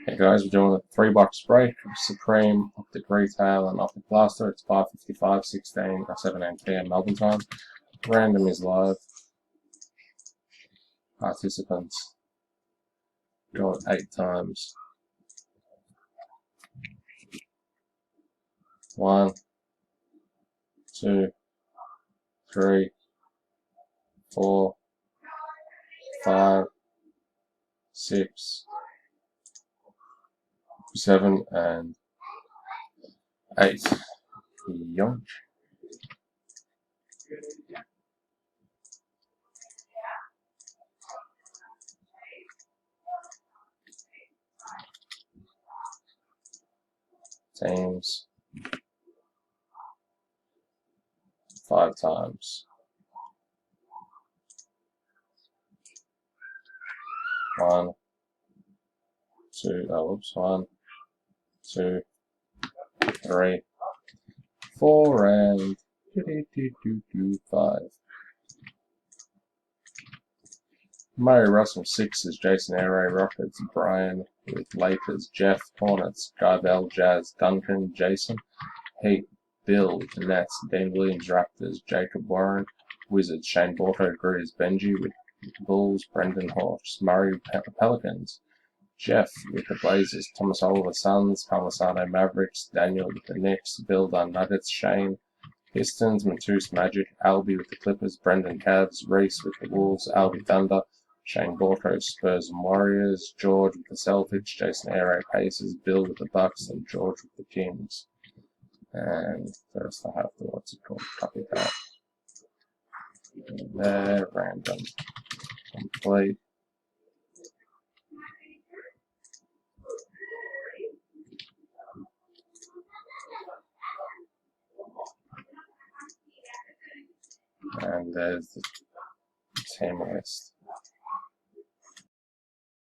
Hey guys, we're doing a 3 box break of Supreme, Optic Retail, and Optic Blaster. It's 5:55, 7 PM Melbourne time. Random is live. Participants go at 8 times. 1, 2, 3, 4, 5, 6, 7, and 8. Yonk. Teams 5 times. 1, 2, 1, 2, 3, 4, and 5. Murray Russell 6 is Jason Airray, Rockets, Brian with Lakers, Jeff, Hornets, Guy Bell, Jazz, Duncan, Jason, Heat, Bill with the Nets, Dean Williams, Raptors, Jacob Warren, Wizards, Shane Borto, Grizz, Benji with Bulls, Brendan Hawks, Murray Pelicans, Jeff with the Blazers, Thomas Oliver Suns, Palmasano Mavericks, Daniel with the Knicks, Bill Dunn Nuggets, Shane Pistons, Matus Magic, Albie with the Clippers, Brendan Cavs, Reese with the Wolves, Albie Thunder, Shane Borto, Spurs and Warriors, George with the Celtics, Jason Airray Pacers, Bill with the Bucks, and George with the Kings. And first I have to, copy that. There, random, complete. And there's the team list.